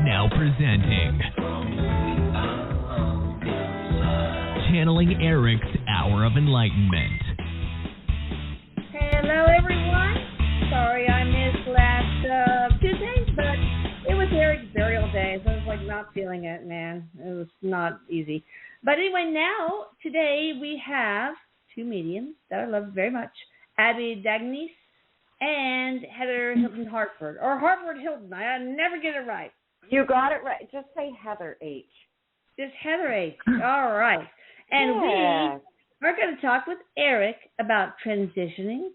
Now presenting Channeling Erik's Hour of Enlightenment. Hello, everyone. Sorry I missed last Tuesday, but it was Erik's burial day, so I was like not feeling it, man. It was not easy. But anyway, now, today, we have two mediums that I love very much, Abbie D Agnese and Heather Hilton Hartford, or Hartford Hilton. I never get it right. You got it right. Just say Heather H. Just Heather H. All right. And we are going to talk with Erik about transitioning,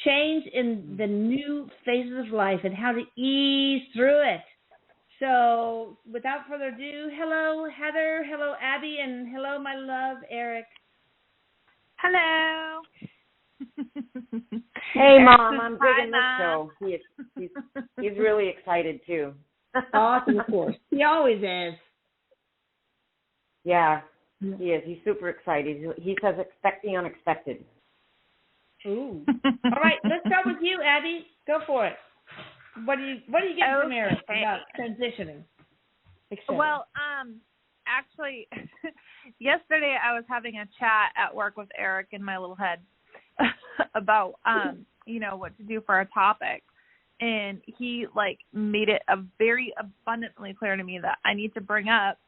change in the new phases of life, and how to ease through it. So, without further ado, hello, Heather, hello, Abbie, and hello, my love, Erik. Hello. Hey, Mom, I'm digging this show. He's really excited, too. Awesome, of course. He always is. Yeah, he is. He's super excited. He says expect the unexpected. Ooh. All right, let's start with you, Abbie. Go for it. What do you get from Erik about transitioning? Well, actually, yesterday I was having a chat at work with Erik in my little head about, what to do for a topic. And he, made it very abundantly clear to me that I need to bring up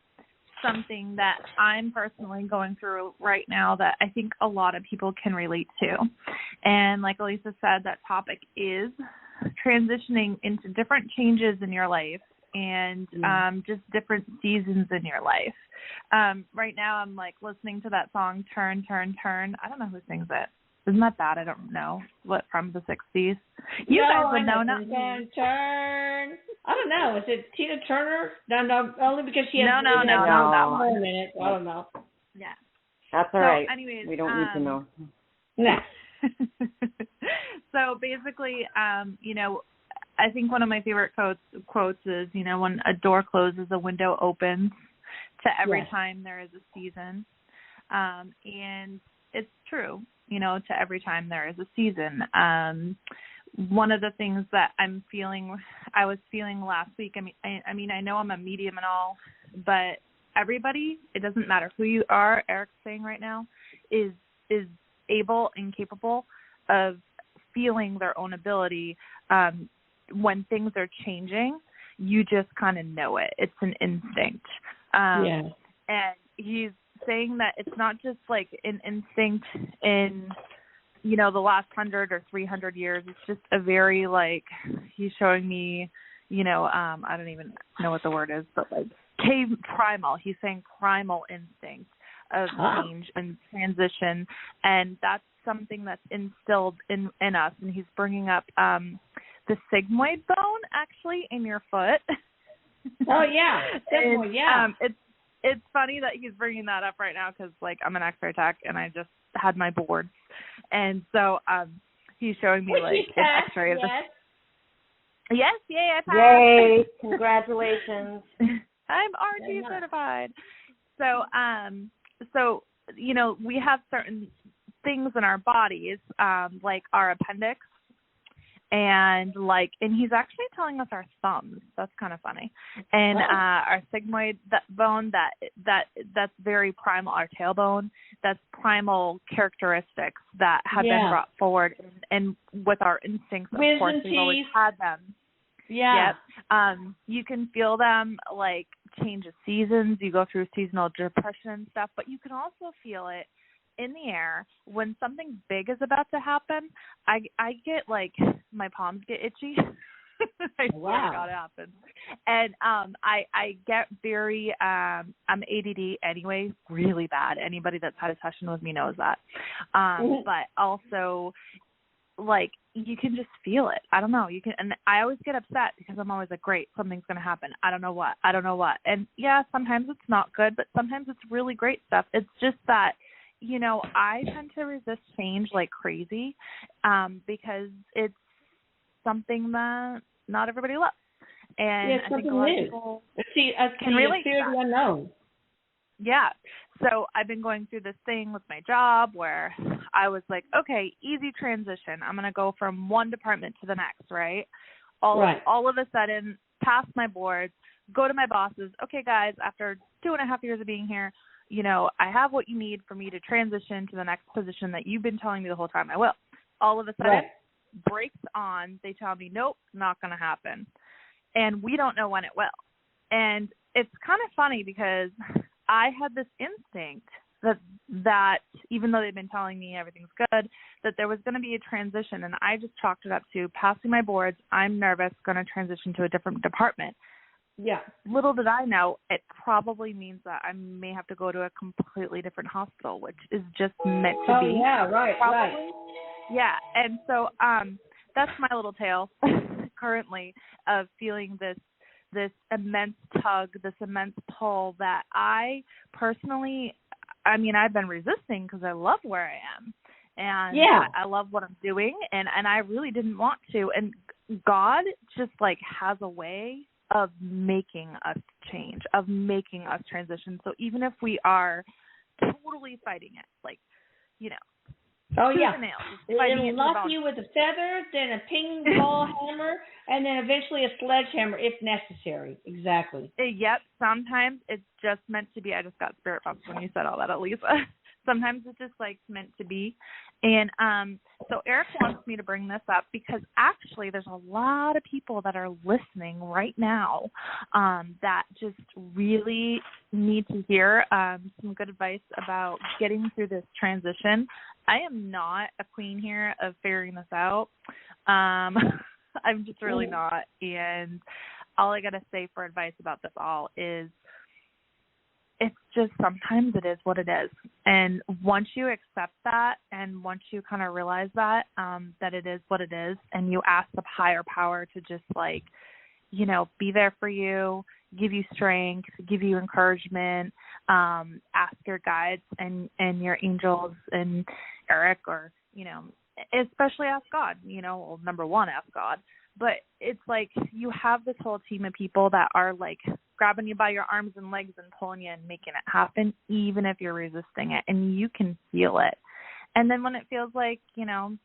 something that I'm personally going through right now that I think a lot of people can relate to. And like Elisa said, that topic is transitioning into different changes in your life and just different seasons in your life. Right now I'm listening to that song, Turn, Turn, Turn. I don't know who sings it. Isn't that bad? I don't know. What, from the 60s? You guys would know, not me. Turn. I don't know. Is it Tina Turner? No, only because she has no, that one. A minute. I don't know. Yeah. That's all right. Anyways, we don't need to know. No. So basically, I think one of my favorite quotes is, when a door closes, a window opens. To every time there is a season. And it's true. To every time there is a season. One of the things that I was feeling last week, I know I'm a medium and all, but everybody, it doesn't matter who you are, Erik's saying right now, is able and capable of feeling their own ability. When things are changing, you just kind of know it. It's an instinct. And he's saying that it's not just an instinct in, the last 100 or 300 years. It's just a very he's showing me, I don't even know what the word is, but cave primal. He's saying primal instinct of change and transition. And that's something that's instilled in us. And he's bringing up the sigmoid bone actually in your foot. Oh, yeah. Sigmoid, yeah. It's funny that he's bringing that up right now because, I'm an X-ray tech and I just had my boards. And so he's showing me, an X-ray. Yes, yay, I passed. Yay, congratulations. I'm RT certified. So, we have certain things in our bodies, like our appendix. And he's actually telling us our thumbs. That's kind of funny. And our sigmoid bone, that's very primal. Our tailbone, that's primal characteristics that have been brought forward. And with our instincts, of course, we've always had them. Yeah. Yep. You can feel them change of seasons. You go through seasonal depression and stuff, but you can also feel it in the air when something big is about to happen. I get my palms get itchy. I swear to God it happens. And I get very I'm ADD anyway, really bad. Anybody that's had a session with me knows that. But also you can just feel it. I don't know. And I always get upset because I'm always great, something's going to happen. I don't know what. And yeah, sometimes it's not good, but sometimes it's really great stuff. It's just that I tend to resist change like crazy because it's something that not everybody loves. And I think a lot of people can relate to the unknown. Yeah. So I've been going through this thing with my job where I was like, okay, easy transition. I'm going to go from one department to the next, right? all of a sudden, pass my boards, go to my bosses. Okay, guys, after 2.5 years of being here, you know, I have what you need for me to transition to the next position that you've been telling me the whole time I will. All of a sudden, breaks on. They tell me, nope, not going to happen. And we don't know when it will. And it's kind of funny because I had this instinct that even though they've been telling me everything's good, that there was going to be a transition, and I just chalked it up to passing my boards. I'm nervous, going to transition to a different department. Yeah. Little did I know, it probably means that I may have to go to a completely different hospital, which is just meant to be. Oh, yeah, right. Yeah, and so that's my little tale currently of feeling this immense tug, this immense pull that I personally, I mean, I've been resisting because I love where I am. And I love what I'm doing, and I really didn't want to. And God just, like, has a way of making us change, of making us transition. So even if we are totally fighting it, like, you know, oh yeah, it'll lock you with a feather, then a ping ball hammer, and then eventually a sledgehammer if necessary. Exactly. Yep. Sometimes it's just meant to be. I just got spirit bumps when you said all that, Elisa. Sometimes it's just like meant to be. And so Erik wants me to bring this up because actually there's a lot of people that are listening right now that just really need to hear some good advice about getting through this transition. I am not a queen here of figuring this out. I'm just really not. And all I got to say for advice about this all is it's just sometimes it is what it is. And once you accept that and once you kind of realize that, that it is what it is, and you ask the higher power to just, like, you know, be there for you, give you strength, give you encouragement, ask your guides and your angels and Erik, or, you know, especially ask God, you know, well, number one, ask God. But it's like you have this whole team of people that are, like, grabbing you by your arms and legs and pulling you and making it happen, even if you're resisting it, and you can feel it. And then when it feels like, you know,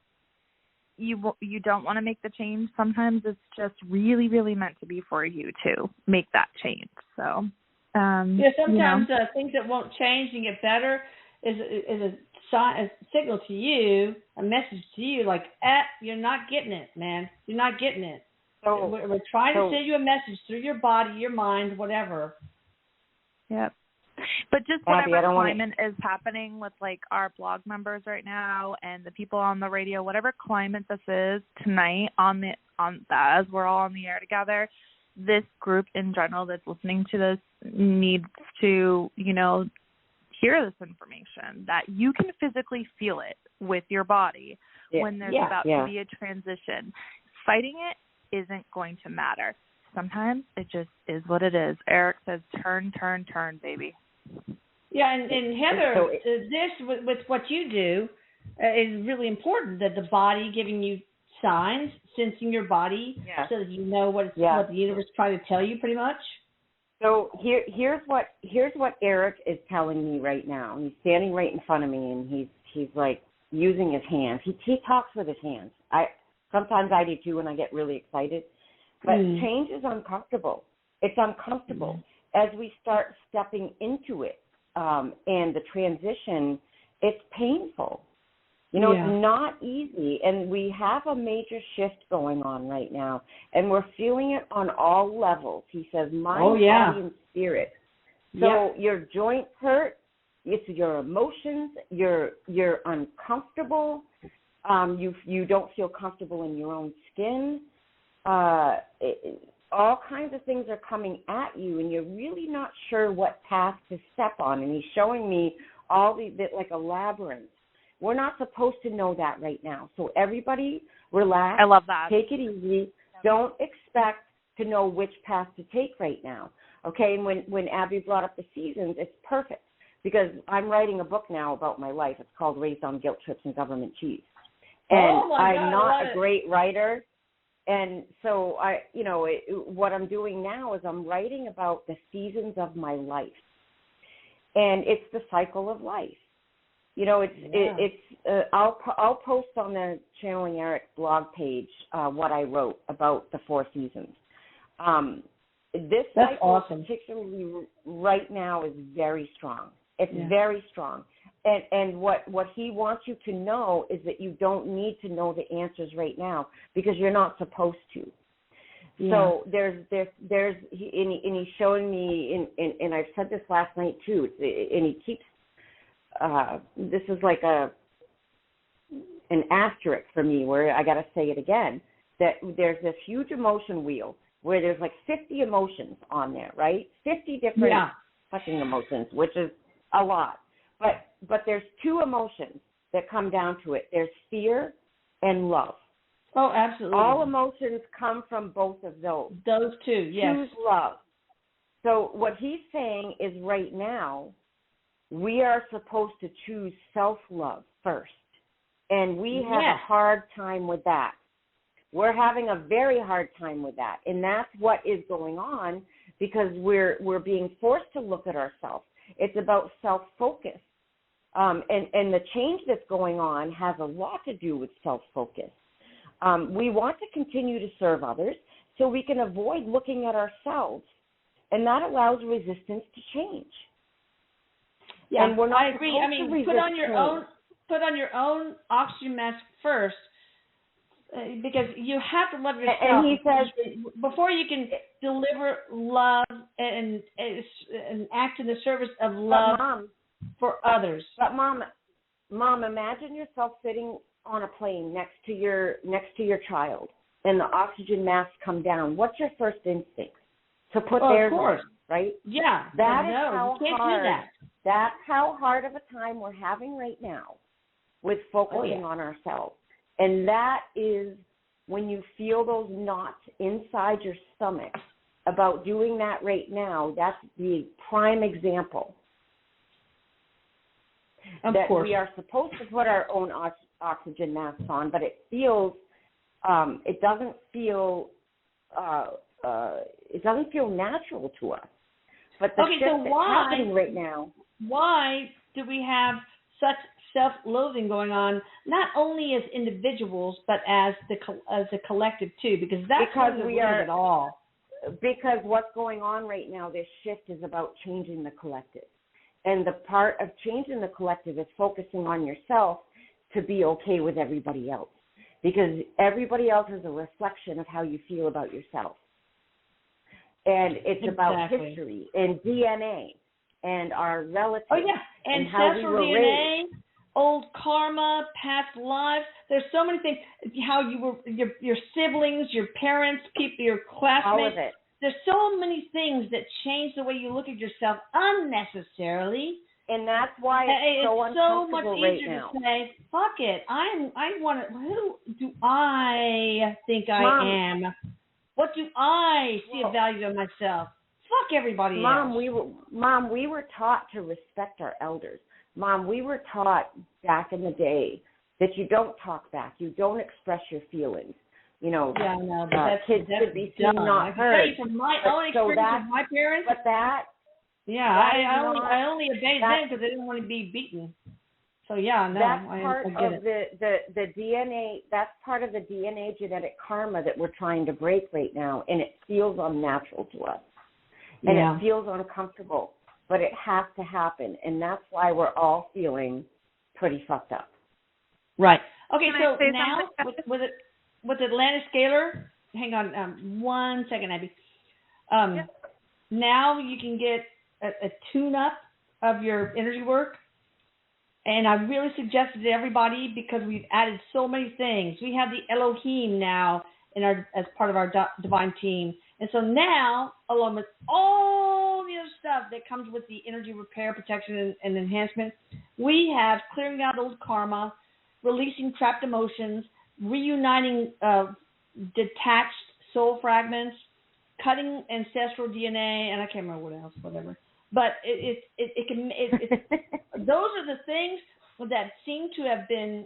you don't want to make the change, sometimes it's just really, really meant to be for you to make that change. So, sometimes you know, things that won't change and get better is a signal to you, a message to you, like, you're not getting it, man. You're not getting it. So we're trying to send you a message through your body, your mind, whatever. Yep. But just whatever climate is happening with, like, our blog members right now and the people on the radio, whatever climate this is tonight as we're all on the air together, this group in general that's listening to this needs to, you know, hear this information, that you can physically feel it with your body when there's about to be a transition. Fighting it isn't going to matter. Sometimes it just is what it is. Erik says, turn, turn, turn, baby. Yeah, and Heather, this with what you do is really important, that the body giving you signs, sensing your body so that you know what the universe is trying to tell you, pretty much. So here's what Erik is telling me right now. He's standing right in front of me, and he's like using his hands. He talks with his hands. Sometimes I do too when I get really excited. But change is uncomfortable. It's uncomfortable as we start stepping into it, and the transition. It's painful. You know, it's not easy, and we have a major shift going on right now, and we're feeling it on all levels. He says, mind, body, and spirit. So your joints hurt. It's your emotions. You're uncomfortable. You don't feel comfortable in your own skin. All kinds of things are coming at you, and you're really not sure what path to step on. And he's showing me all like a labyrinth. We're not supposed to know that right now. So everybody relax. I love that. Take it easy. Don't expect to know which path to take right now. Okay, and when Abbie brought up the seasons, it's perfect because I'm writing a book now about my life. It's called Raised on Guilt Trips and Government Cheese. And I'm not a great writer. And so what I'm doing now is I'm writing about the seasons of my life. And it's the cycle of life. I'll post on the Channeling Erik blog page what I wrote about the 4 seasons. This That's cycle, awesome. particularly right now, is very strong. It's very strong. And what he wants you to know is that you don't need to know the answers right now because you're not supposed to. Yeah. So there's and he's showing me, and I've said this last night too, and he keeps, this is like an asterisk for me where I got to say it again, that there's this huge emotion wheel where there's like 50 emotions on there, right? 50 different fucking emotions, which is a lot. But there's 2 emotions that come down to it. There's fear and love. Oh, absolutely. All emotions come from both of those. Those 2, yes. Choose love. So what he's saying is right now, we are supposed to choose self-love first. And we have a hard time with that. We're having a very hard time with that. And that's what is going on because we're being forced to look at ourselves. It's about self-focus. And the change that's going on has a lot to do with self-focus. We want to continue to serve others so we can avoid looking at ourselves, and that allows resistance to change. Yeah, and we're not I agree. I mean, put on your own oxygen mask first, because you have to love yourself. And he says before you can deliver love and act in the service of love for others. But mom, imagine yourself sitting on a plane next to your child, and the oxygen masks come down. What's your first instinct? To put theirs on, right? Yeah. That is how you can't hard. Do that. That's how hard of a time we're having right now with focusing on ourselves. And that is when you feel those knots inside your stomach about doing that right now. That's the prime example. Of that course. We are supposed to put our own oxygen masks on, but it doesn't feel natural to us. But the shift that's happening right now. Why do we have such self-loathing going on, not only as individuals, but as a collective too? Because we are at all. Because what's going on right now, this shift is about changing the collective. And the part of changing the collective is focusing on yourself to be okay with everybody else. Because everybody else is a reflection of how you feel about yourself. And it's about history and DNA and our relatives. Oh, yeah. And ancestral DNA, old karma, past lives. There's so many things. How you were, your siblings, your parents, people, your classmates. All of it. There's so many things that change the way you look at yourself unnecessarily. And that's why it's so uncomfortable right now. It's so much easier to say, fuck it. I want to, who do I think I am? What do I see a value in myself? Fuck everybody else. Mom, we were taught to respect our elders. Mom, we were taught back in the day that you don't talk back. You don't express your feelings. You know, kids should be seen, not heard. I can tell you from my own experience with my parents. But that... Yeah, I only obeyed them because I didn't want to be beaten. So that's part I get of the DNA. That's part of the DNA genetic karma that we're trying to break right now, and it feels unnatural to us, and it feels uncomfortable. But it has to happen, and that's why we're all feeling pretty fucked up. Right. Okay. So now with Atlantis Scalar, hang on 1 second, Abbie. Now you can get a tune-up of your energy work. And I really suggest it to everybody because we've added so many things. We have the Elohim now as part of our divine team. And so now, along with all the other stuff that comes with the energy repair, protection, and enhancement, we have clearing out old karma, releasing trapped emotions, reuniting detached soul fragments, cutting ancestral DNA, and I can't remember what else, whatever. But those are the things that seem to have been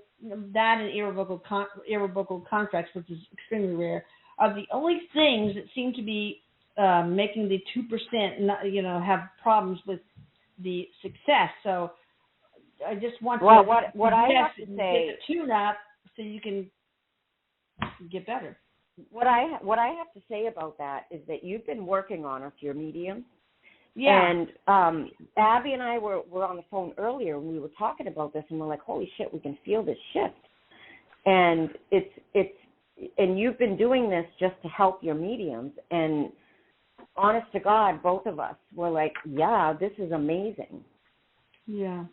that and irrevocable contracts, which is extremely rare, are the only things that seem to be making the 2% have problems with the success. So just want well, to what I have to say, get the tune up so you can get better. What I have to say about that is that you've been working on us, your medium. Yeah. And Abbie and I were on the phone earlier, and we were talking about this, and we're like, holy shit, we can feel this shift. And and you've been doing this just to help your mediums. And honest to God, both of us were like, yeah, this is amazing. Yeah.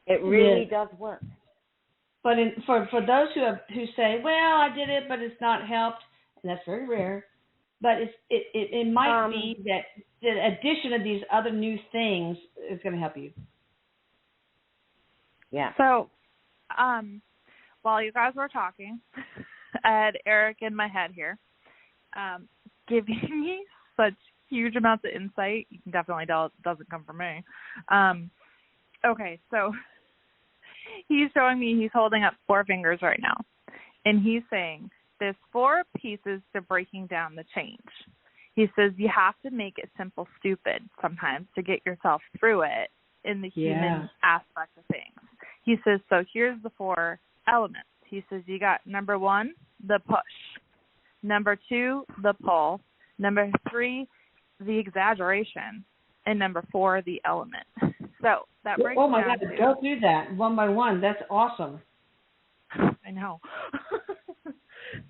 It really does work. But for those who say, well, I did it, but it's not helped, and that's very rare. But it might be that the addition of these other new things is going to help you. Yeah. So, while you guys were talking, I had Erik in my head here, giving me such huge amounts of insight. You can definitely tell it doesn't come from me. Okay, so he's showing me he's holding up 4 fingers right now, and he's saying there's 4 pieces to breaking down the change. He says you have to make it simple stupid sometimes to get yourself through it in the human aspect of things. He says, so here's the 4 elements. He says you got number 1, the push. Number 2, the pull. Number 3, the exaggeration. And number 4, the element. So that breaks down. Oh my God, go through that one by one. That's awesome. I know.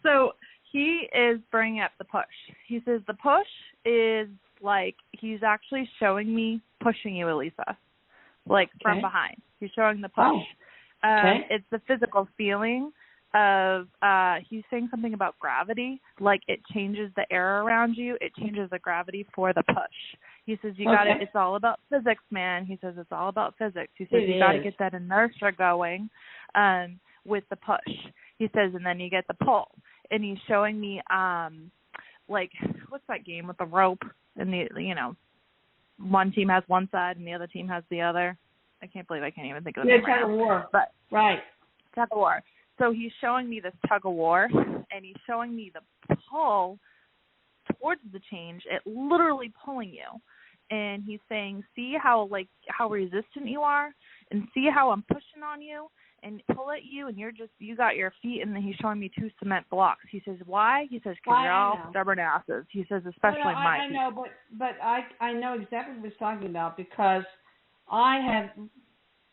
So he is bringing up the push. He says the push is like he's actually showing me pushing you, Elisa, like from behind. He's showing the push. It's the physical feeling of he's saying something about gravity, like it changes the air around you. It changes the gravity for the push. He says you got it. It's all about physics, man. He says it's all about physics. He says you got to get that inertia going with the push. He says, and then you get the pull. And he's showing me, like, what's that game with the rope? And, one team has one side and the other team has the other. I can't believe I can't even think of the name right now. Tug of war. But, right. Tug of war. So he's showing me this tug of war, and he's showing me the pull towards the change, it literally pulling you. And he's saying, see how resistant you are, and see how I'm pushing on you and pull at you, and you got your feet, and then he's showing me 2 cement blocks. He says, why? He says, because you're all stubborn asses. He says, especially my feet. I know, but I know exactly what he's talking about, because I have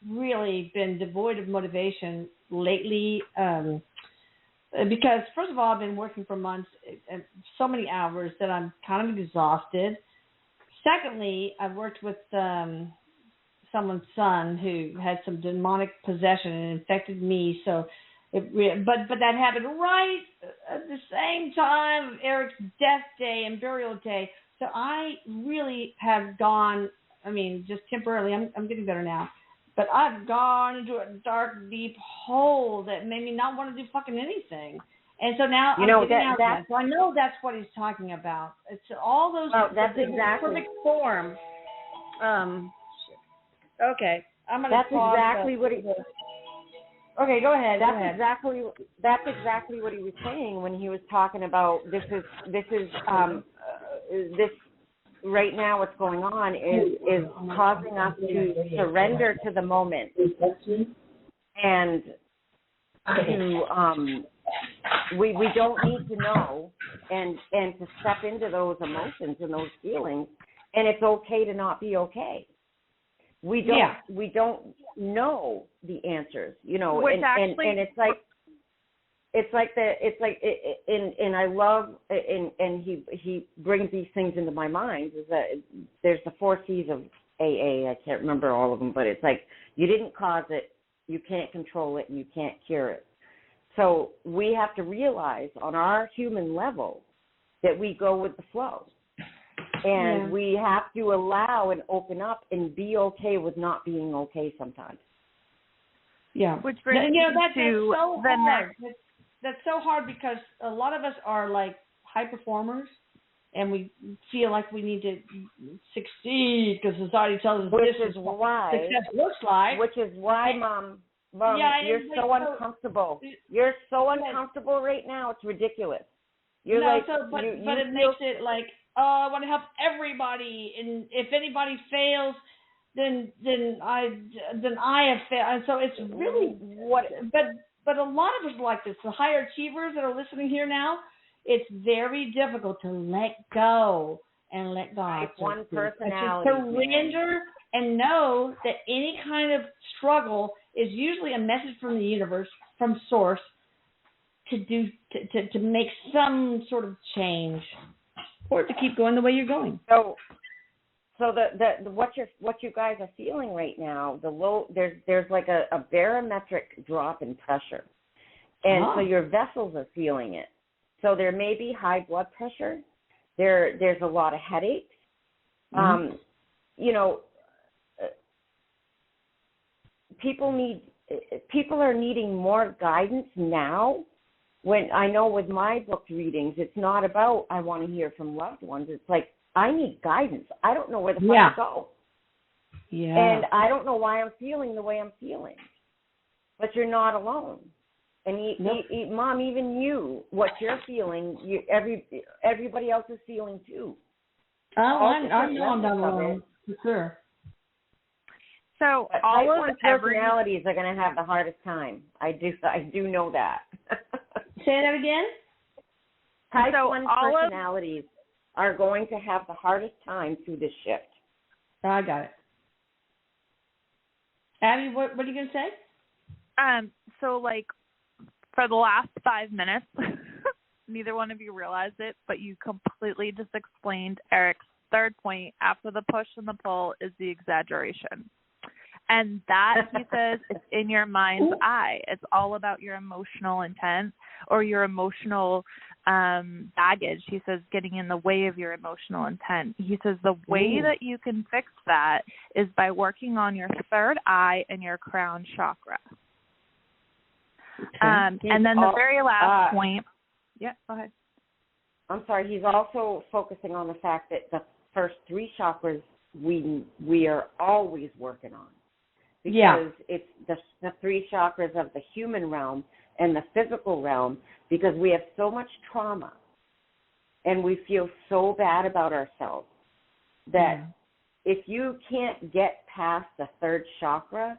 really been devoid of motivation lately, because first of all, I've been working for months and so many hours that I'm kind of exhausted. Secondly, I've worked with someone's son who had some demonic possession and infected me. So, but that happened right at the same time of Erik's death day and burial day. So I really have gone. I mean, just temporarily. I'm getting better now, but I've gone into a dark, deep hole that made me not want to do fucking anything. And so now I'm getting out of that. So I know that's what he's talking about. It's all those. Oh, that's exactly perfect form. Okay, I'm gonna. That's exactly what he. Okay, go ahead. That's exactly what he was saying when he was talking about this right now. What's going on is causing us to surrender to the moment and to we don't need to know and to step into those emotions and those feelings, and it's okay to not be okay. We don't know the answers, and I love, and he brings these things into my mind, is that there's the 4 C's of AA. I can't remember all of them, but it's like, you didn't cause it, you can't control it, and you can't cure it. So we have to realize on our human level that we go with the flow. And we have to allow and open up and be okay with not being okay sometimes. Yeah. Which brings that's to so the hard. next. That's so hard because a lot of us are like high performers, and we feel like we need to succeed because society tells us this is what success looks like. Which is why, Mom, you're so uncomfortable. You're so uncomfortable right now. It's ridiculous. You're but it makes it like, I want to help everybody, and if anybody fails, then I have failed. And so it's really what. But a lot of us are like this. The higher achievers that are listening here now, it's very difficult to let go and let God. It's one personality. To surrender and know that any kind of struggle is usually a message from the universe, from Source, to make some sort of change, or to keep going the way you're going. So the what you guys are feeling right now, there's like a barometric drop in pressure, and so your vessels are feeling it. So there may be high blood pressure. There's a lot of headaches. People are needing more guidance now. When I know with my booked readings, it's not about I want to hear from loved ones. It's like I need guidance. I don't know where the fuck to go. Yeah. And I don't know why I'm feeling the way I'm feeling. But you're not alone. And Mom, even you, what you're feeling, everybody else is feeling too. Oh, I know I'm not alone, for sure. So all of personalities are going to have the hardest time. I do know that. Say that again? Type 1 personalities are going to have the hardest time through this shift. I got it. Abbie, what are you going to say? So, like, for the last 5 minutes, neither one of you realized it, but you completely just explained Erik's third point after the push and the pull is the exaggeration. And that, he says, is in your mind's eye. It's all about your emotional intent or your emotional baggage. He says getting in the way of your emotional intent. He says the way that you can fix that is by working on your third eye and your crown chakra. Okay. And then the very last point. Yeah, go ahead. I'm sorry. He's also focusing on the fact that the first 3 chakras we are always working on. Because it's the 3 chakras of the human realm and the physical realm, because we have so much trauma and we feel so bad about ourselves that if you can't get past the 3rd chakra,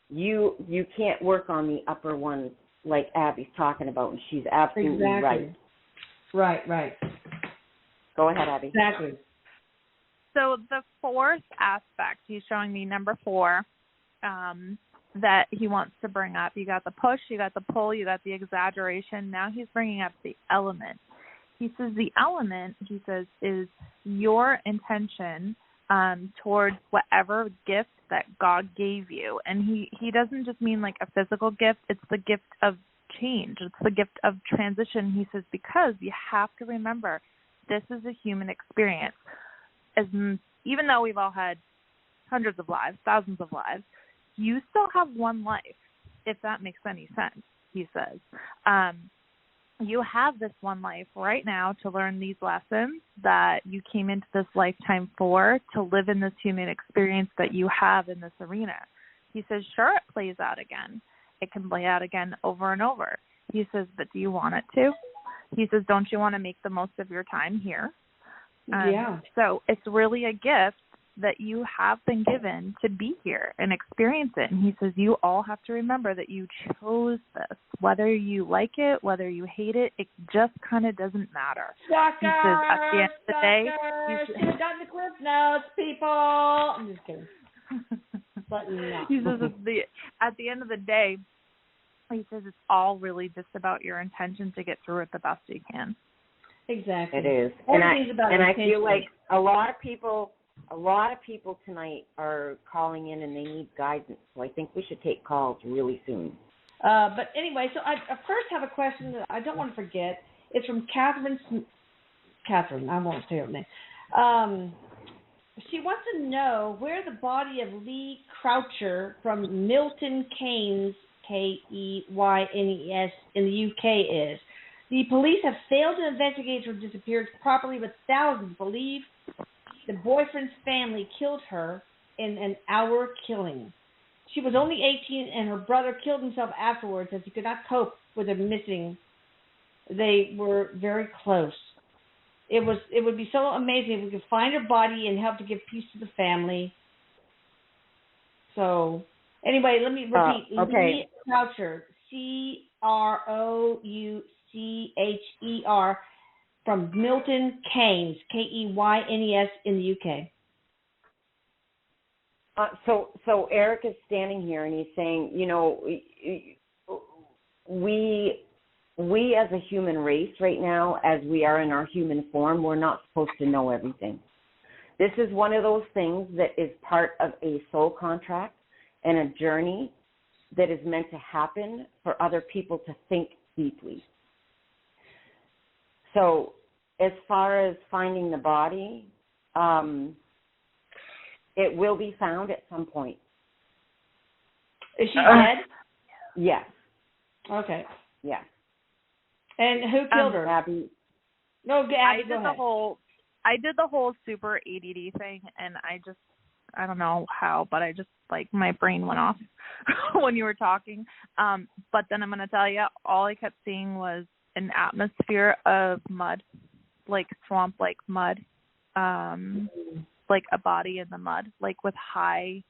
you can't work on the upper ones like Abbie's talking about, and she's absolutely right. Right. Go ahead, Abbie. Exactly. So the 4th aspect, he's showing me number 4, that he wants to bring up. You got the push, you got the pull, you got the exaggeration. Now he's bringing up the element. He says the element, he says, is your intention towards whatever gift that God gave you. And he doesn't just mean like a physical gift. It's the gift of change. It's the gift of transition. He says, because you have to remember, this is a human experience. Even though we've all had hundreds of lives, thousands of lives, you still have one life, if that makes any sense, he says. You have this one life right now to learn these lessons that you came into this lifetime for, to live in this human experience that you have in this arena. He says, sure, it plays out again. It can play out again over and over. He says, but do you want it to? He says, don't you want to make the most of your time here? So it's really a gift that you have been given to be here and experience it. And he says you all have to remember that you chose this. Whether you like it, whether you hate it, it just kind of doesn't matter. Sucker, he says at the end of the day, should have done the clip notes, people. I'm just kidding. But no. He says at the end of the day, he says it's all really just about your intention to get through it the best you can. Exactly. It is. And I feel like a lot of people tonight are calling in and they need guidance. So I think we should take calls really soon. But anyway, so I first have a question that I don't want to forget. It's from Catherine, I won't say her name. She wants to know where the body of Lee Croucher from Milton Keynes, Keynes, in the UK is. The police have failed to investigate her disappearance properly, but thousands believe the boyfriend's family killed her in an hour killing. She was only 18, and her brother killed himself afterwards as he could not cope with her missing. They were very close. It would be so amazing if we could find her body and help to give peace to the family. So anyway, let me repeat. Okay. Lee Croucher, Croucher, from Milton Keynes, Keynes in the UK. So Erik is standing here and he's saying, you know, we as a human race right now, as we are in our human form, we're not supposed to know everything. This is one of those things that is part of a soul contract and a journey that is meant to happen for other people to think deeply. So as far as finding the body, it will be found at some point. Is she dead? Yes. Okay. Yes. And who killed her? Abbie. No, Abbie, I did the whole super ADD thing, and I don't know how, but I just, like, my brain went off when you were talking. But then I'm going to tell you, all I kept seeing was an atmosphere of mud, like swamp-like mud, like a body in the mud, like with high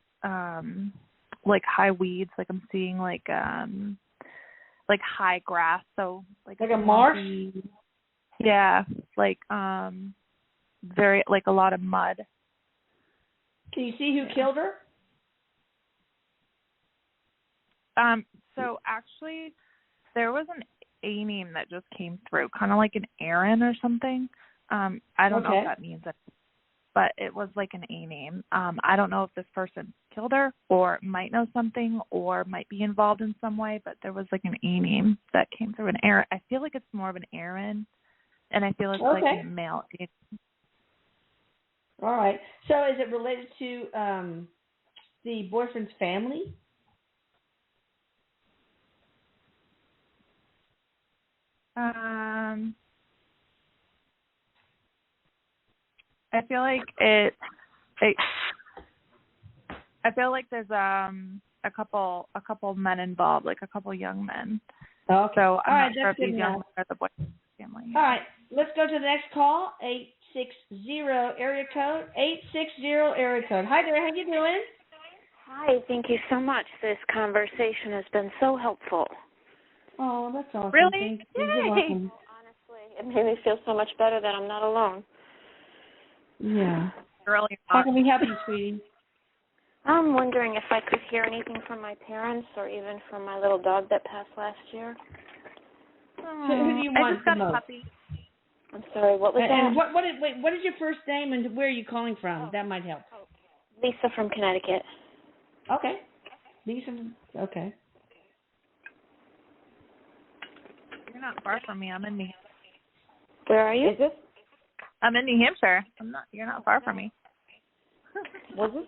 weeds. Like I'm seeing like high grass. So like a marsh? Yeah, like very, like a lot of mud. Can you see who killed her? So actually, there was an A name that just came through, kind of like an Aaron or something. I don't know if that means it, but it was like an A name. I don't know if this person killed her or might know something or might be involved in some way, but there was like an A name that came through. An Aaron. I feel like it's more of an Aaron, and I feel it's like a male. All right. So is it related to the boyfriend's family? I feel like I feel like there's a couple men involved, like a couple young men. Okay. So I'm right, not sure if these young men are the boyfriend's family. All right. Let's go to the next call. 860 area code. 860 area code. Hi there. How you doing? Hi. Thank you so much. This conversation has been so helpful. Oh, that's awesome. Really? You're welcome. Honestly, it made me feel so much better that I'm not alone. Yeah. Really? How can we help you, sweetie? I'm wondering if I could hear anything from my parents or even from my little dog that passed last year. Who do you want I just got the a most? puppy. I'm sorry, what was that? And what is your first name and where are you calling from? That might help. Lisa from Connecticut. Okay. Lisa. Okay. You're not far from me. I'm in New Hampshire. Where are you? Is this? I'm in New Hampshire. You're not far from me. Was this?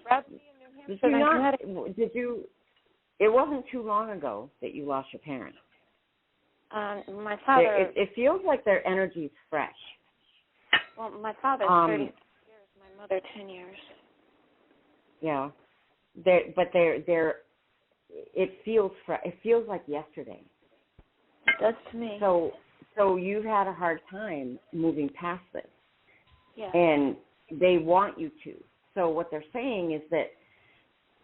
Did you not? It wasn't too long ago that you lost your parents. My father. It feels like their energy's fresh. Well, my father's 30 years. My mother 10 years. Yeah, they're. It feels fresh. It feels like yesterday. It does to me. So you've had a hard time moving past this. Yeah. And they want you to. So what they're saying is that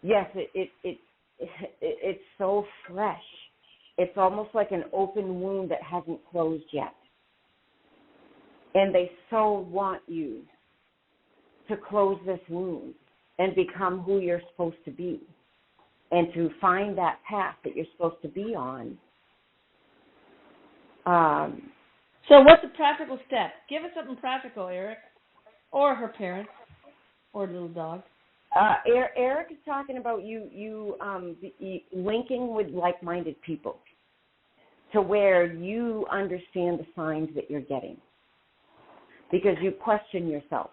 yes, it's so fresh. It's almost like an open wound that hasn't closed yet. And they so want you to close this wound and become who you're supposed to be and to find that path that you're supposed to be on. So what's the practical step? Give us something practical, Erik, or her parents, or little dog. Erik is talking about you linking with like-minded people to where you understand the signs that you're getting because you question yourself.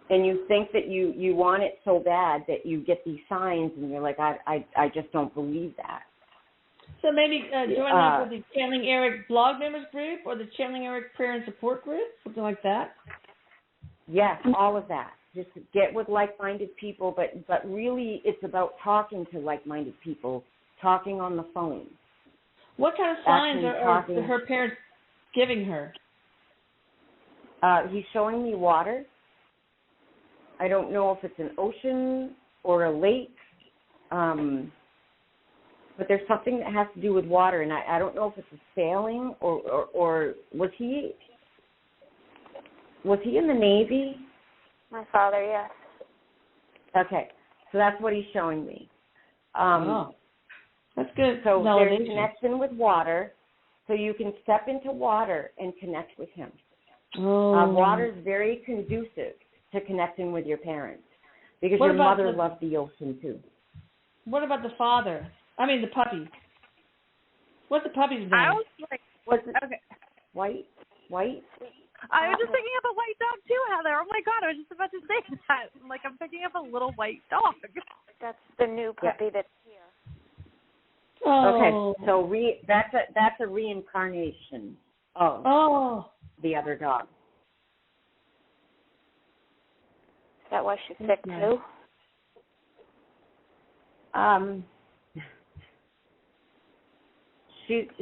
And you think that you want it so bad that you get these signs and you're like, I just don't believe that. So maybe join up with the Channeling Erik blog members group or the Channeling Erik prayer and support group, something like that. Yes, all of that. Just get with like-minded people, but really it's about talking to like-minded people, talking on the phone. What kind of signs are her parents giving her? He's showing me water. I don't know if it's an ocean or a lake. But there's something that has to do with water, and I don't know if it's a sailing or was he in the Navy? My father, yes. Okay, so that's what he's showing me. That's good. So there's a connection with water, so you can step into water and connect with him. Water is very conducive to connecting with your parents because your mother loved the ocean too. What about the father? I mean, the puppy. What's the puppy's name? I was like, Okay. White? I was just picking up a white dog too, Heather. Oh my God, I was just about to say that. Like, I'm picking up a little white dog. That's the new puppy that's here. Okay, so that's a reincarnation of the other dog. Is that why she's sick too?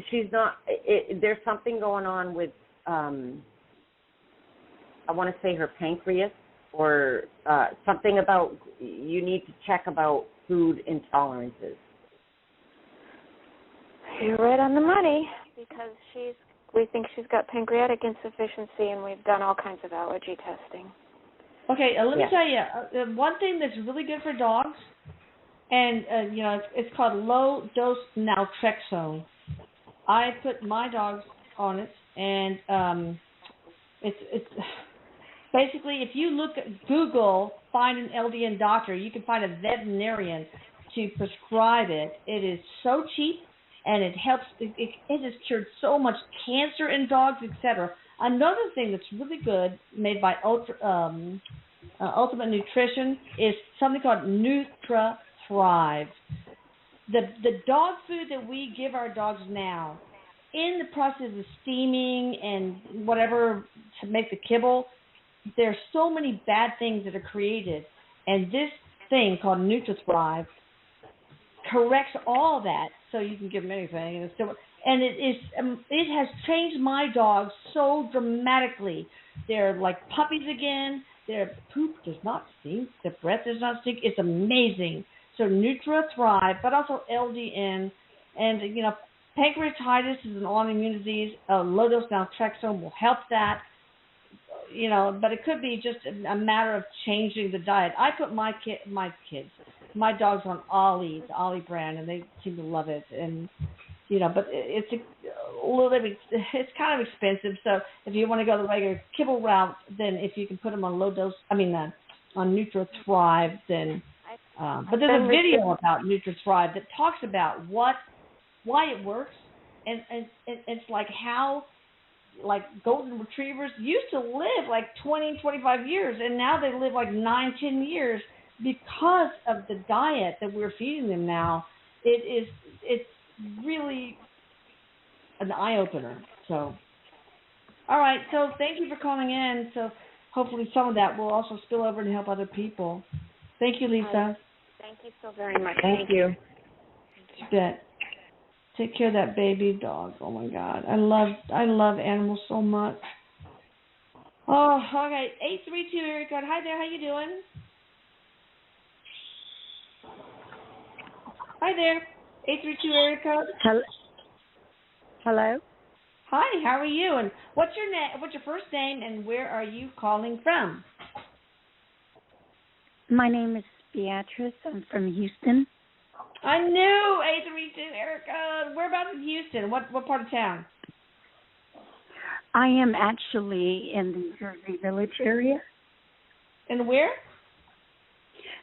She's not. There's something going on with. I want to say her pancreas or something about. You need to check about food intolerances. You're right on the money because we think she's got pancreatic insufficiency, and we've done all kinds of allergy testing. Okay, let me tell you, one thing that's really good for dogs, and it's called low dose naltrexone. I put my dogs on it, and it's basically if you look at Google, find an LDN doctor, you can find a veterinarian to prescribe it. It is so cheap, and it helps. It has cured so much cancer in dogs, etc. Another thing that's really good, made by Ultimate Nutrition, is something called Nutra-Thrive. The dog food that we give our dogs now, in the process of steaming and whatever to make the kibble, there's so many bad things that are created, and this thing called Nutra-Thrive corrects all that, so you can give them anything, and it has changed my dogs so dramatically. They're like puppies again. Their poop does not stink. Their breath does not stink. It's amazing. So Nutra-Thrive, but also LDN, and pancreatitis is an autoimmune disease. Low-dose naltrexone will help that. But it could be just a matter of changing the diet. I put my dogs on Ollie, the Ollie brand, and they seem to love it. And but it's a little bit, it's kind of expensive. So if you want to go the regular kibble route, then if you can put them on on Nutra-Thrive, then. But there's a video about Nutra-Thrive that talks about why it works, and it's like how golden retrievers used to live like 20, 25 years, and now they live like 9, 10 years because of the diet that we're feeding them now. It's really an eye-opener. So, all right, so thank you for calling in. So hopefully some of that will also spill over and help other people. Thank you, Lisa. Thank you so very much. Thank you. You bet. Take care of that baby dog. Oh my God, I love animals so much. Oh, okay. 832 Erik. Hi there. How you doing? Hi there. 832 Erik. Hello. Hi. How are you? And what's your name? What's your first name? And where are you calling from? My name is Beatrice. I'm from Houston. I knew 832 Erica. Whereabouts in Houston? What part of town? I am actually in the Jersey Village area. In where?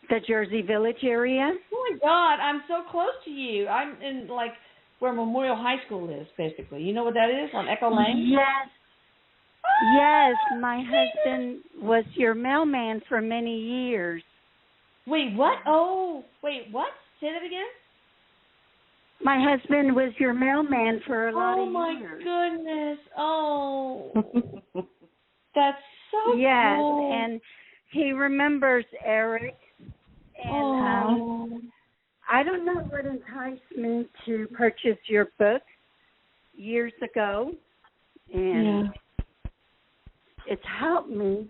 The Jersey Village area. Oh my God, I'm so close to you. I'm in where Memorial High School is, basically. You know what that is on Echo Lane? Yes. Yes, my husband was your mailman for many years. Wait, what? Oh, wait, what? Say that again? My husband was your mailman for a lot of years. Oh, my goodness. Oh. That's so cool. Yes, and he remembers Erik. And I don't know what enticed me to purchase your book years ago. And it's helped me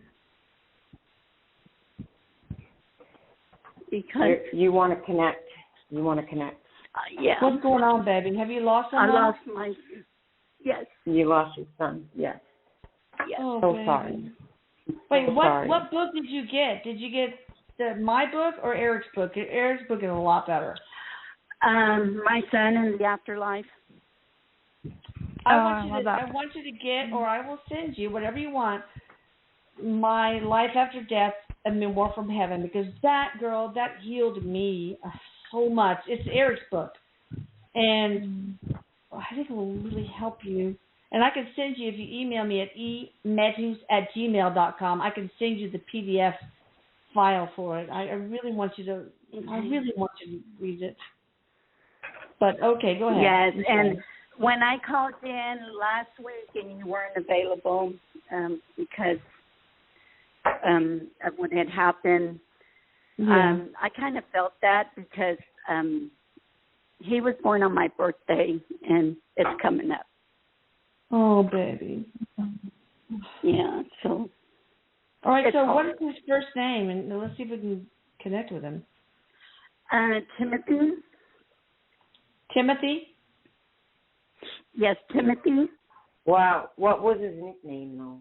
because you want to connect. You want to connect. Yeah. What's going on, baby? Have you lost someone? I lost my. Yes. You lost your son. Yes. Yes. Oh, So baby. sorry. Wait, So what sorry. what book did you get? Did you get my book or Eric's book? Eric's book is a lot better. My son in the afterlife. I want you to get, or I will send you, whatever you want, My Life After Death, a Memoir from Heaven, because that healed me so much. It's Eric's book, and I think it will really help you. And I can send you, if you email me at emedhus@gmail.com, I can send you the PDF file for it. I really want you to read it. But okay, go ahead. Yes, and when I called in last week and you weren't available because of what had happened, I kind of felt that because he was born on my birthday and it's coming up. Oh, baby. Yeah, so. All right, so what is his first name? And let's see if we can connect with him. Timothy. Timothy? Yes, Timothy. Wow. What was his nickname, though?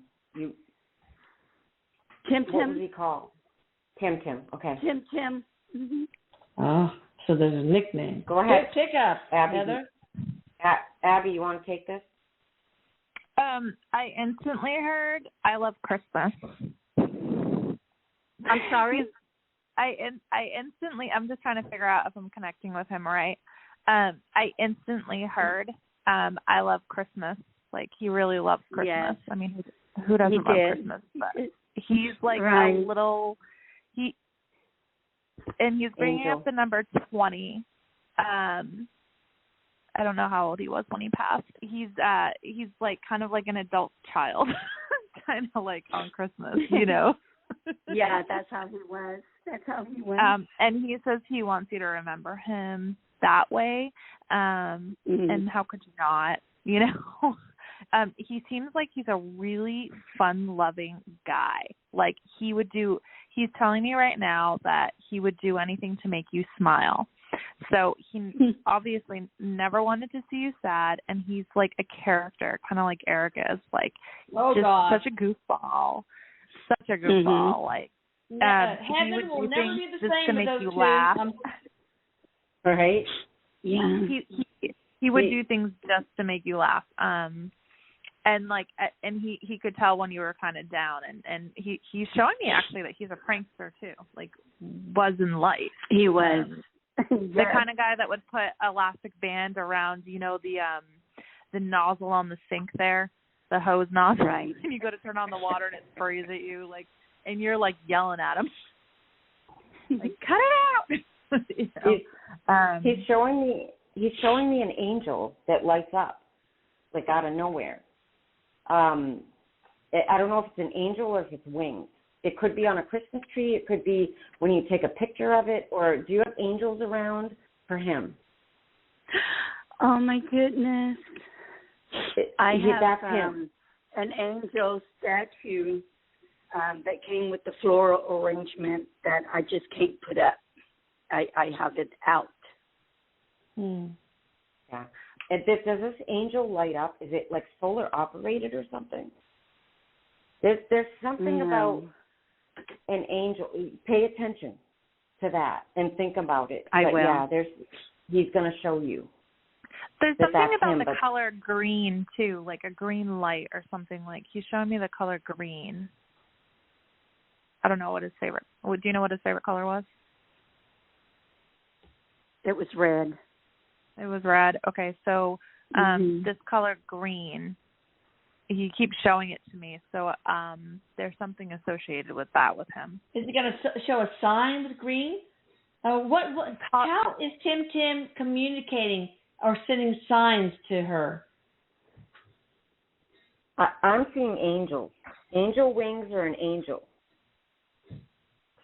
Tim. What was he called? Tim. Okay. Tim. Mm-hmm. Oh, so there's a nickname. Go ahead. Pick up, Abbie. Heather. Abbie, you want to take this? I instantly heard I love Christmas. I'm sorry? I instantly, I'm just trying to figure out if I'm connecting with him right. I instantly heard I love Christmas. Like, he really loves Christmas. Yes. I mean, who doesn't love Christmas? But he's like a little, and he's bringing up the number 20. I don't know how old he was when he passed. He's like kind of like an adult child, kind of like on Christmas, you know. Yeah, that's how he was. And he says he wants you to remember him that way. And how could you not? You know. He seems like he's a really fun-loving guy. Like, he's telling me right now that he would do anything to make you smile. So he obviously never wanted to see you sad, and he's like a character, kind of like Erik is, like such a goofball. Such a goofball. Like, Heaven will never be the same to make with those you two. laugh. Right? Yeah. He would do things just to make you laugh. And he could tell when you were kind of down, and he's showing me actually that he's a prankster too, like was in life. He was the kind of guy that would put elastic band around, you know, the nozzle on the sink there, the hose nozzle, right? And you go to turn on the water and it sprays at you, like, and you're like yelling at him, like, cut it out. You know? He's showing me an angel that lights up, like out of nowhere. I don't know if it's an angel or if it's wings. It could be on a Christmas tree. It could be when you take a picture of it. Or do you have angels around for him? Oh, my goodness. I have him. An angel statue that came with the floral arrangement that I just can't put up. I have it out. Yeah. And does this angel light up? Is it like solar operated or something? There's something about an angel. Pay attention to that and think about it. I will. Yeah, he's going to show you. There's something about the color green too, like a green light or something. Like, he's showing me the color green. I don't know what his favorite. Do you know what his favorite color was? It was red. It was red. Okay, so this color green, he keeps showing it to me. So there's something associated with that with him. Is he going to show a sign with green? How is Tim communicating or sending signs to her? I'm seeing angels. Angel wings are an angel.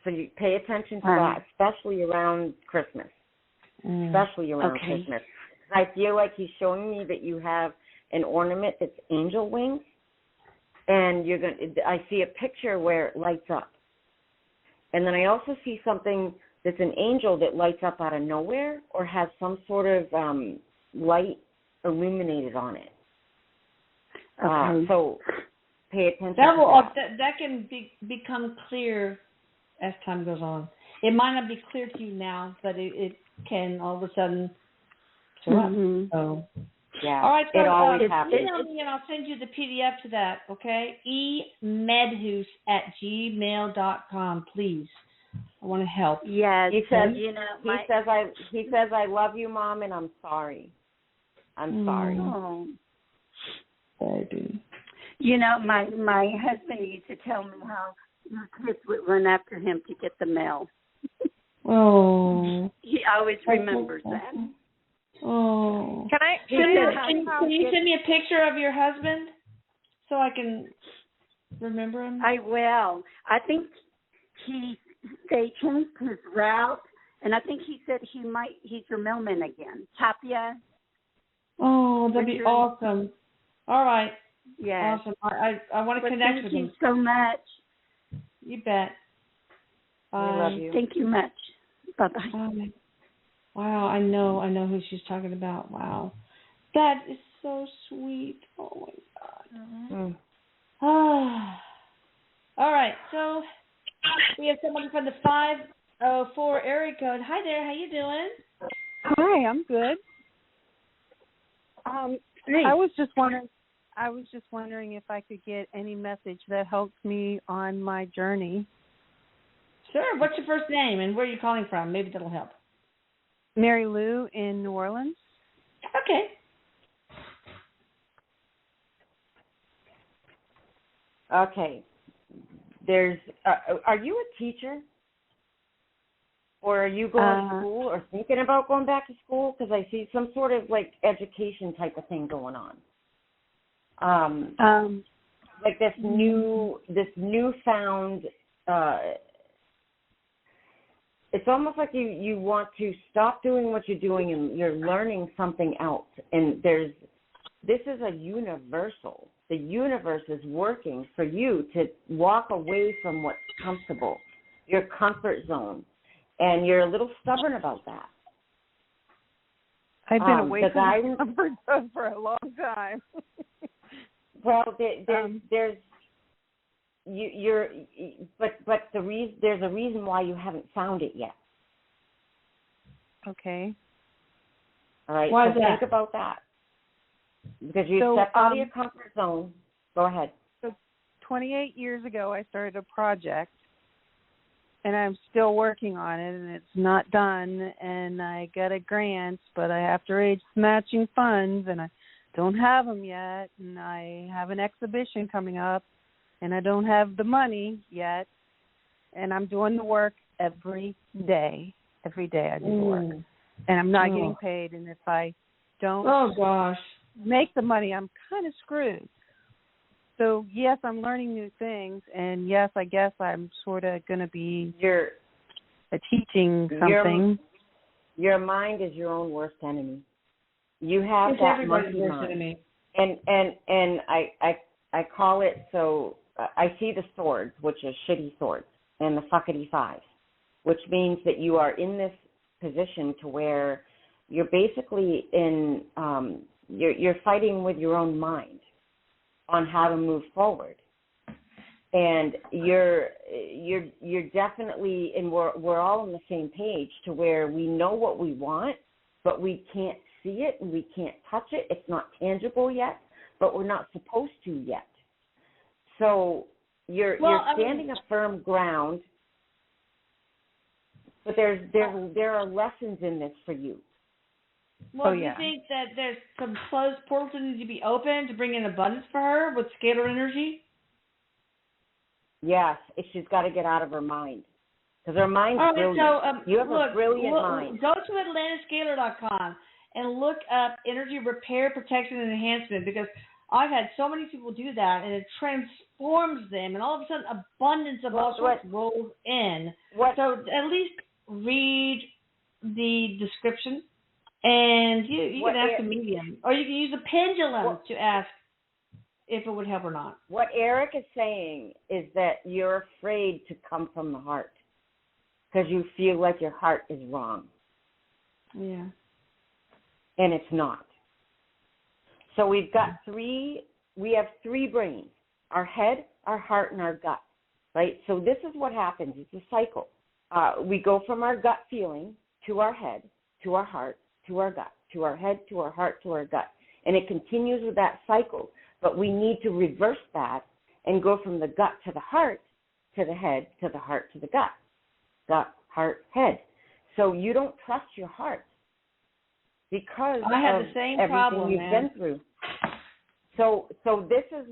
So you pay attention to that, especially around Christmas. Especially around Christmas. I feel like he's showing me that you have an ornament that's angel wings, and I see a picture where it lights up. And then I also see something that's an angel that lights up out of nowhere or has some sort of light illuminated on it. Okay. So pay attention That will to that can become clear as time goes on. It might not be clear to you now, but it can all of a sudden show up. So. Yeah. All right, so it always happens. email me and I'll send you the PDF to that, okay? emedhouse@gmail.com, please. I want to help. Yes. He says, you know, he says, I love you, Mom, and I'm sorry. I'm sorry. Oh. Baby. You know, my husband used to tell me how your kids would run after him to get the mail. Oh. He always remembers that. Oh. Can you send me a picture of your husband so I can remember him? I will. I think they changed his route, and I think he said he's your mailman again. Tapia. Oh, that'd be awesome. All right. Yeah. Awesome. I want to connect with him. Thank you so much. You bet. I love you. Thank you much. Bye-bye. Wow, I know who she's talking about. Wow. That is so sweet. Oh, my God. Mm. All right, so we have someone from the 504 area code. Hi there, how you doing? Hi, I'm good. Hey. I was just wondering if I could get any message that helps me on my journey. Sure. What's your first name and where are you calling from? Maybe that'll help. Mary Lou in New Orleans. Okay. Okay. There's. Are you a teacher, or are you going to school, or thinking about going back to school? Because I see some sort of like education type of thing going on. Like this newfound. It's almost like you want to stop doing what you're doing and you're learning something else. And this is a universal. The universe is working for you to walk away from what's comfortable, your comfort zone. And you're a little stubborn about that. I've been away from my comfort zone for a long time. Well, there's there's a reason why you haven't found it yet. Okay. All right. Why so is that? Think about that. Because you stepped out of your comfort zone. Go ahead. So 28 years ago, I started a project, and I'm still working on it, and it's not done, and I got a grant, but I have to raise matching funds, and I don't have them yet, and I have an exhibition coming up, and I don't have the money yet, and I'm doing the work every day. Every day I do the work, and I'm not getting paid, and if I don't make the money, I'm kind of screwed. So, yes, I'm learning new things, and, yes, I guess I'm sort of going to be teaching something. Your mind is your own worst enemy. You have that monkey mind. And I call it, so I see the swords, which are shitty swords, and the fuckity fives, which means that you are in this position to where you're basically in, you're fighting with your own mind on how to move forward. And you're definitely, and we're all on the same page to where we know what we want, but we can't see it and we can't touch it. It's not tangible yet, but we're not supposed to yet. So you're standing a firm ground, but there are lessons in this for you. Well, do you think that there's some closed portals that need to be open to bring in abundance for her with scalar energy? Yes, she's got to get out of her mind. Because her mind's brilliant. So, you have a brilliant mind. Go to AtlantaScalar.com and look up energy repair, protection, and enhancement, because I've had so many people do that, and it transforms them, and all of a sudden abundance of all sorts rolls in. So at least read the description. And you can ask a medium, or you can use a pendulum to ask if it would help or not. What Erik is saying is that you're afraid to come from the heart. because you feel like your heart is wrong. Yeah. And it's not. So we have three brains, our head, our heart, and our gut, right? So this is what happens. It's a cycle. We go from our gut feeling to our head, to our heart, to our gut, to our head, to our heart, to our gut. And it continues with that cycle. But we need to reverse that and go from the gut to the heart, to the head, to the heart, to the gut. Gut, heart, head. So you don't trust your heart because I have of the same everything problem, you've man. been through. So this is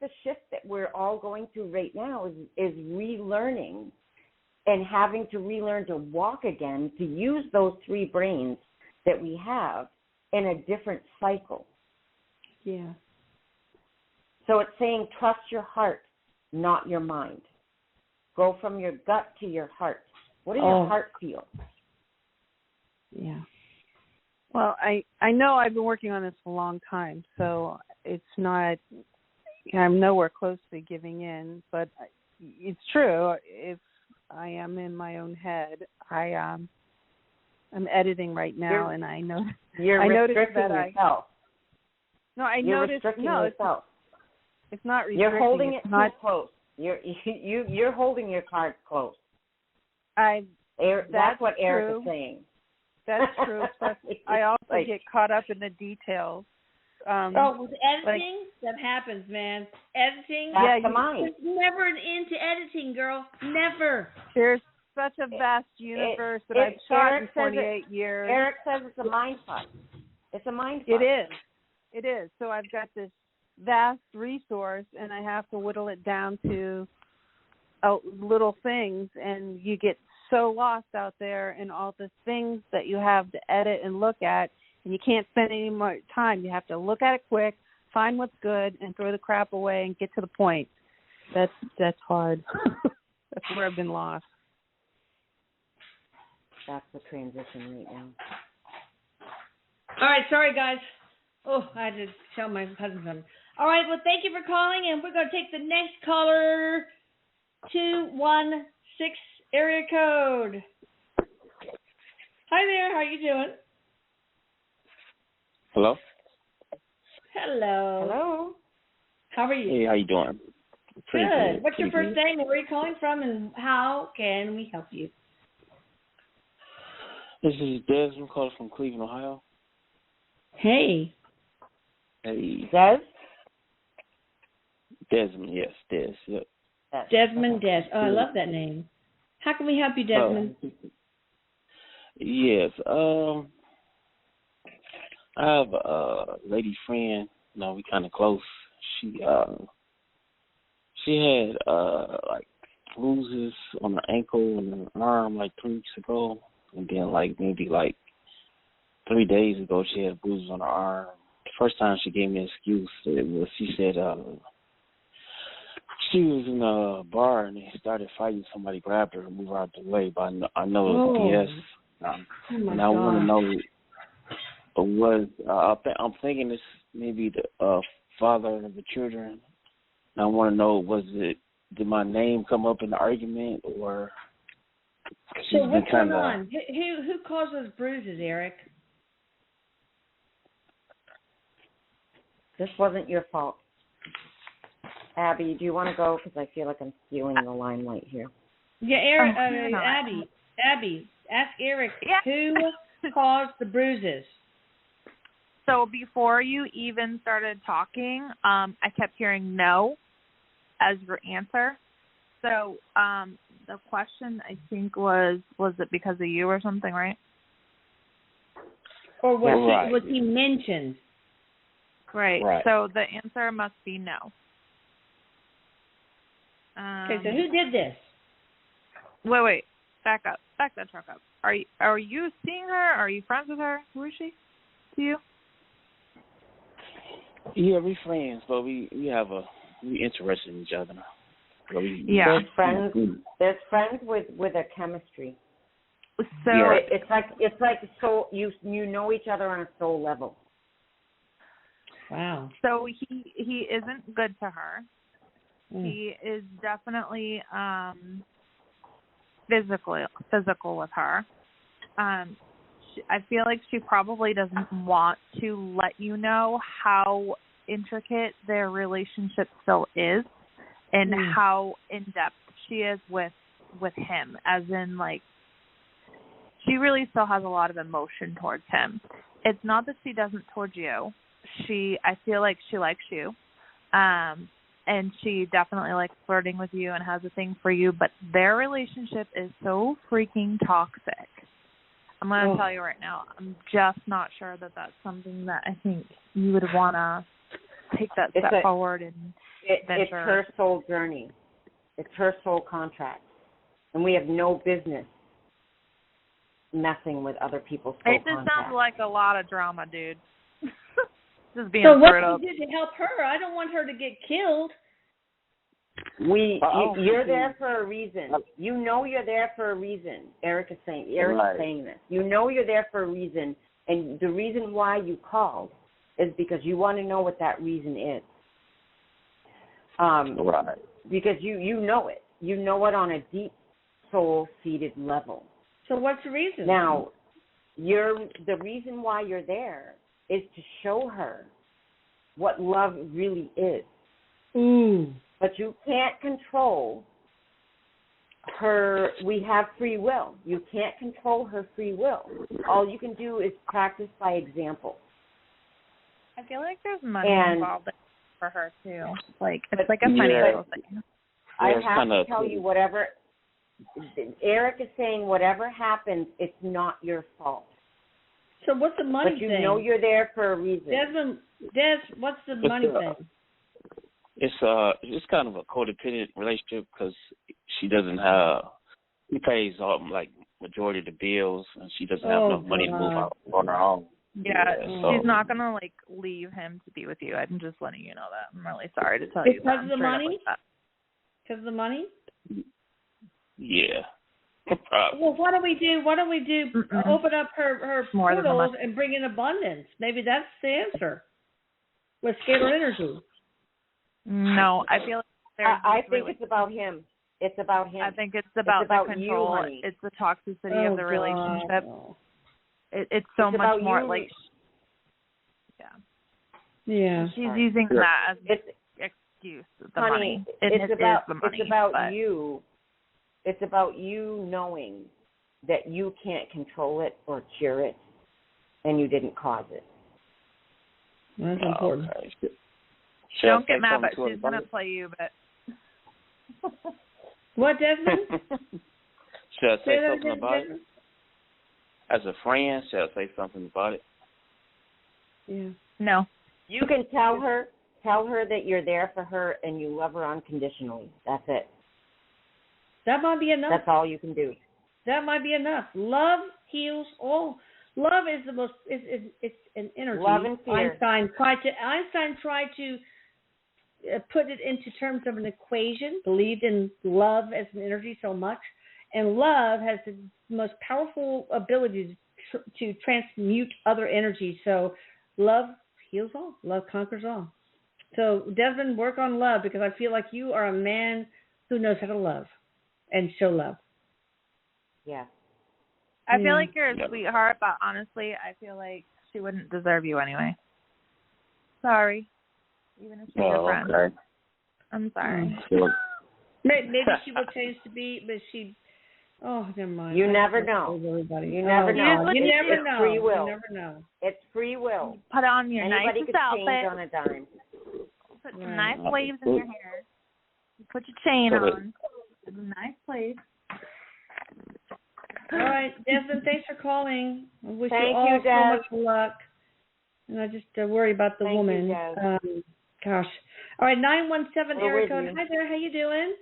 the shift that we're all going through right now is relearning and having to relearn to walk again, to use those three brains that we have in a different cycle. Yeah. So it's saying trust your heart, not your mind. Go from your gut to your heart. What does your heart feel? Yeah. Well, I know I've been working on this for a long time, so it's not, I'm nowhere close to giving in, but it's true. If I am in my own head, I'm editing right now, and I know You're restricting yourself. You're restricting yourself. It's not restricting. You're holding it too close. You're holding your cards close. That's what Erik true. is saying. That's true. But I also get caught up in the details. With editing, that happens, man. Editing. That's the mind. There's never an end to editing, girl. Never. There's such a vast universe that I've shot in 28 years. Erik says it's a mind fuck. It's a mind fuck. It is. So I've got this vast resource, and I have to whittle it down to little things, and you get so lost out there in all the things that you have to edit and look at, and you can't spend any more time. You have to look at it quick, find what's good, and throw the crap away and get to the point. That's hard. That's where I've been lost. That's the transition right now. All right, sorry, guys. Oh, I had to tell my husband something. All right, well, thank you for calling, and we're going to take the next caller, 216 area code. Hi there, how you doing? Hello? Hello. How are you? Hey, how you doing? Pretty good. What's pretty your first good. name, and where are you calling from, and how can we help you? This is Desmond calling from Cleveland, Ohio. Hey. Hey. Des? Desmond, yes, Des. Yep. Desmond Des. Oh, I love that name. How can we help you, Desmond? Yes. I have a lady friend. No, we kind of close. She had like bruises on her ankle and her arm like 3 weeks ago, and then like maybe like 3 days ago she had bruises on her arm. The first time she gave me an excuse, she said she was in a bar and they started fighting. Somebody grabbed her and moved her out the way, but I know it was BS. And I want to know I'm thinking it's maybe the father of the children. And I want to know, did my name come up in the argument, or? So what's going on? Who caused those bruises, Erik? This wasn't your fault. Abbie, do you want to go? Because I feel like I'm stealing the limelight here. Yeah, Erik. Abbie, ask Erik who caused the bruises. So before you even started talking, I kept hearing no as your answer. So the question, I think, was it because of you or something, right? Or was he mentioned? Right. So the answer must be no. Okay, so who did this? Wait. Back up. Back that truck up. Are you seeing her? Are you friends with her? Who is she to you? Yeah, we friends, but we interested in each other. There's friends with a chemistry. So it's like soul. You know each other on a soul level. Wow. So he isn't good to her. He is definitely physical with her. I feel like she probably doesn't want to let you know how intricate their relationship still is and how in-depth she is with him, as in, like, she really still has a lot of emotion towards him. It's not that she doesn't towards you. I feel like she likes you. And she definitely likes flirting with you and has a thing for you, but their relationship is so freaking toxic. I'm going to tell you right now, I'm just not sure that that's something that I think you would want to take that step forward and venture. It's her soul journey. It's her soul contract. And we have no business messing with other people's soul contracts. It just sounds like a lot of drama, dude. Just being so what up. you did to help her? I don't want her to get killed. You're there for a reason. You know you're there for a reason. Erik is saying this. You know you're there for a reason, and the reason why you called is because you want to know what that reason is. Because you know it. You know it on a deep soul-seated level. So what's the reason? Now, the reason why you're there is to show her what love really is. But you can't control her. We have free will. You can't control her free will. All you can do is practice by example. I feel like there's money involved for her too. It's like a financial thing. I have to tell you, whatever Erik is saying, whatever happens, it's not your fault. So what's the money thing? But you thing? know you're there for a reason. Des, what's the money thing? It's kind of a codependent relationship because he pays majority of the bills, and she doesn't have enough money to move out on her own. Yeah, she's not gonna leave him to be with you. I'm just letting you know that. I'm really sorry to tell you that. Because of the money? Because of the money? Yeah. Well, what do we do? Open up her portals and bring in abundance. Maybe that's the answer. With scalar energy. No, I feel like I think it's about him. It's about him. I think it's about the control. You, honey. It's the toxicity of the relationship. It's so much more like. Yeah. She's using that as an excuse. The money. It's about you. It's about you knowing that you can't control it or cure it, and you didn't cause it. That's important. Okay. Don't get mad, but she's going to play you, but... What, Desmond? Should I say something about it? As a friend, should I say something about it? Yeah. No. You can tell her that you're there for her and you love her unconditionally. That's it. That might be enough. That's all you can do. That might be enough. Love heals all. Love is the most. It's an energy. Love and fear. Einstein tried to put it into terms of an equation. Believed in love as an energy so much, and love has the most powerful ability to transmute other energies. So, love heals all. Love conquers all. So, Desmond, work on love because I feel like you are a man who knows how to love and show love. Yeah. I feel like you're a sweetheart, but honestly, I feel like she wouldn't deserve you anyway. Sorry. Even if she's your friend. Okay. I'm sorry. Maybe she will change to be, but she... Oh, never mind. You never know. You never know. You never know. Free will. You never know. It's free will. Put on your Anybody nicest could outfit. change on a dime. Put some nice waves in your hair. Put your chain on. It's a nice place. All right, Desmond, thanks for calling. I wish Thank you all you, so much luck. And I just worry about the woman. Gosh. All right, 917 area code. Hi there, how you doing?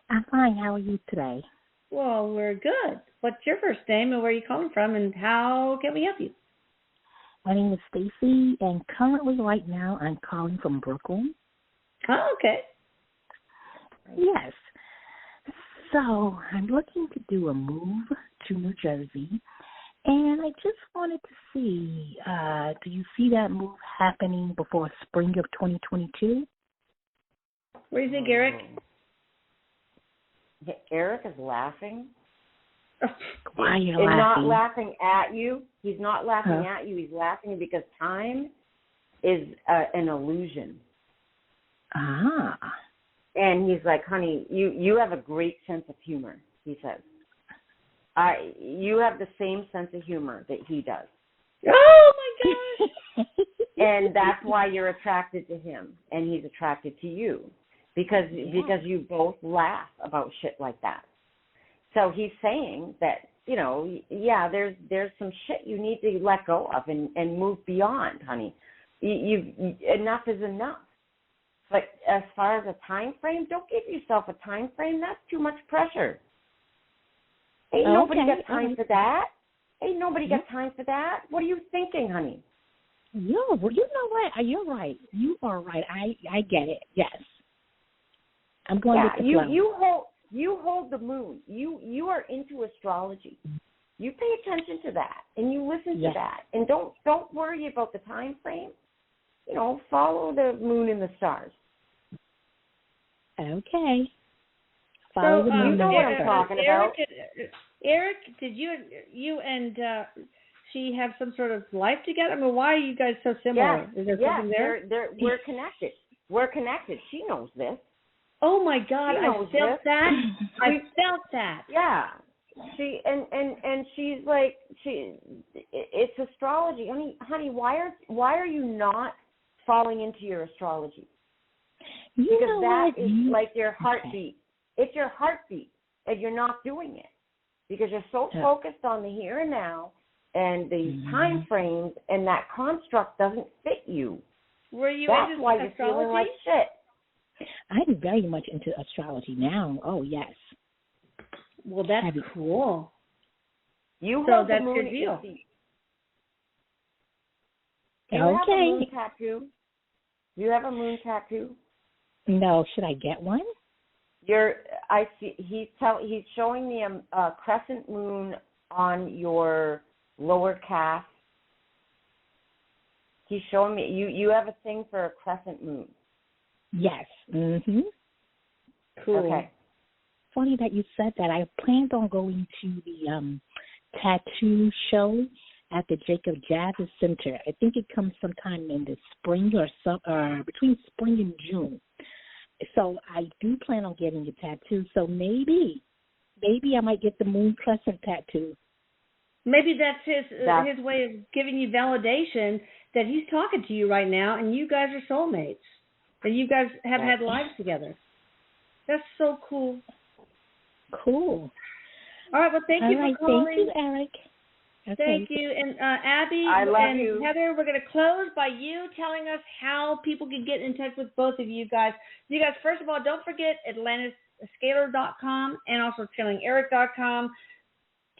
I'm fine. How are you today? Well, we're good. What's your first name and where are you calling from and how can we help you? My name is Stacy, and currently right now I'm calling from Brooklyn. Oh, okay. Yes. So I'm looking to do a move to New Jersey, and I just wanted to see, do you see that move happening before spring of 2022? What do you think, Erik? Erik is laughing. Why are you He's laughing? not laughing at you. He's not laughing at you. He's laughing because time is an illusion. Ah. And he's like, honey, you have a great sense of humor, he says. You have the same sense of humor that he does. Oh, my gosh. And that's why you're attracted to him, and he's attracted to you, because you both laugh about shit like that. So he's saying that, you know, yeah, there's some shit you need to let go of and move beyond, honey. Enough is enough. But as far as a time frame, don't give yourself a time frame. That's too much pressure. Ain't nobody got time for that. Ain't nobody got time for that. What are you thinking, honey? Well, you know what? You're right. You are right. I get it. Yes. I'm going with the flow. You hold the moon. You are into astrology. You pay attention to that and you listen to that. And don't worry about the time frame. You know, follow the moon and the stars. Okay. Follow the moon. You know what I'm talking about. Erik, did you and she have some sort of life together? I mean, why are you guys so similar? Yes. Is there something there? We're connected. We're connected. She knows this. Oh my God! I felt that. I felt that. Yeah. She and she's like it's astrology, honey. Why are you not falling into your astrology? Because that is like your heartbeat. It's your heartbeat, and you're not doing it because you're so focused on the here and now and these time frames, and that construct doesn't fit you. Were you That's into why astrology? you're feeling like shit. I'm very much into astrology now. Oh, yes. Well, that's cool. You so that's your deal. Do you have a moon tattoo? Do you have a moon tattoo? No. Should I get one? I see. He's showing me a crescent moon on your lower calf. He's showing me you have a thing for a crescent moon. Yes. Mhm. Cool. Okay. Funny that you said that. I planned on going to the tattoo show at the Jacob Javits Center. I think it comes sometime in the spring or between spring and June. So I do plan on getting a tattoo. So maybe I might get the moon crescent tattoo. Maybe that's his way of giving you validation that he's talking to you right now, and you guys are soulmates. That you guys have had lives together. That's so cool. Cool. All right, well, thank you for calling. Thank you, Erik. Okay. Thank you. And Abbie and Heather, we're going to close by you telling us how people can get in touch with both of you guys. You guys, first of all, don't forget AtlantisScalar.com and also ChannelingErik.com.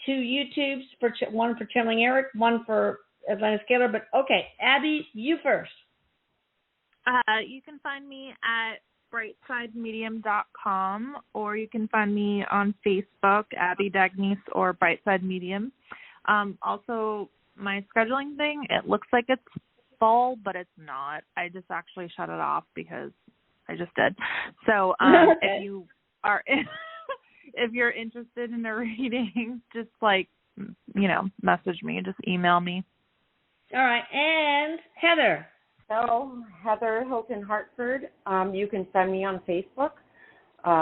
2 YouTubes, one for Channeling Erik, one for Atlantis Scalar. But okay, Abbie, you first. You can find me at brightsidemedium.com, or you can find me on Facebook, Abbie D Agnese, or Brightside Medium. Also, my scheduling thing, it looks like it's full, but it's not. I just actually shut it off because I just did. So if you are if you're interested in a reading, just message me, just email me. All right, and Heather. So, Heather Hilton Hartford, you can send me on Facebook,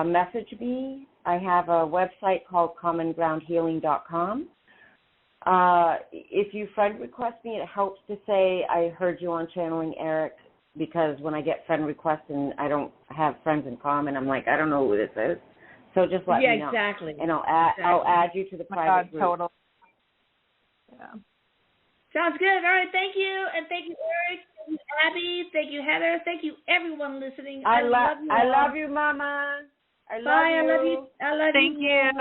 message me. I have a website called commongroundhealing.com. If you friend request me, it helps to say I heard you on Channeling Erik, because when I get friend requests and I don't have friends in common, I'm like, I don't know who this is. So just let me know. Yeah, exactly. And I'll add you to the private group. Total. Yeah. Sounds good. All right, thank you. And thank you, Erik. Thank you, Abbie. Thank you, Heather. Thank you, everyone listening. I love you, I love you, Mama. I love you. I love you. Thank you.